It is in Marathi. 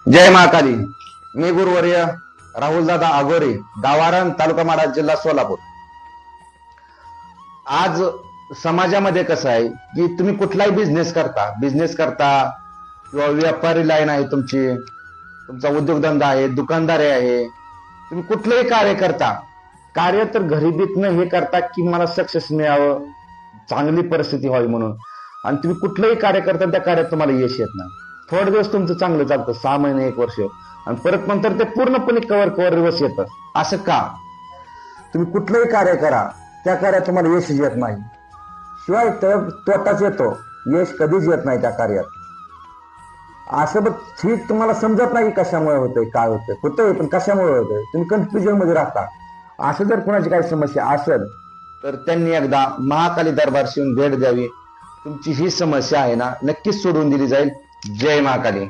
जय महाकाली. मी गुरुवर्य राहुलदादा आगोरे, गावारण, तालुका माडा, जिल्हा सोलापूर. आज समाजामध्ये कसं आहे की तुम्ही कुठलाही बिझनेस करता किंवा व्यापारी लाईन आहे तुमची, तुमचा उद्योगधंदा आहे, दुकानदारी आहे, तुम्ही कुठलंही कार्य करता, कार्य तर गरिबीतनं हे करता की मला सक्सेस मिळावं, चांगली परिस्थिती व्हावी म्हणून. आणि तुम्ही कुठलंही कार्य करता त्या कार्यात तुम्हाला यश येत नाही. थोडे दिवस तुमचं चांगलं चालतं, 6 महिने 1 वर्ष, आणि परत नंतर ते पूर्णपणे कव्हर रिवर्स येतं. असं का? तुम्ही कुठलंही कार्य करा, त्या कार्यात तुम्हाला यश येत नाही, शिवाय तोटाच येतो, यश कधीच येत नाही त्या कार्यात. असं बघ, ठीक तुम्हाला समजत नाही कशामुळे होतंय, काय होतंय पण कशामुळे होतंय, तुम्ही कन्फ्युजन मध्ये राहता. असं जर कोणाची काही समस्या असेल तर त्यांनी एकदा महाकाली दरबारशी येऊन भेट द्यावी. तुमची ही समस्या आहे ना, नक्कीच सोडून दिली जाईल. जय महाकाली.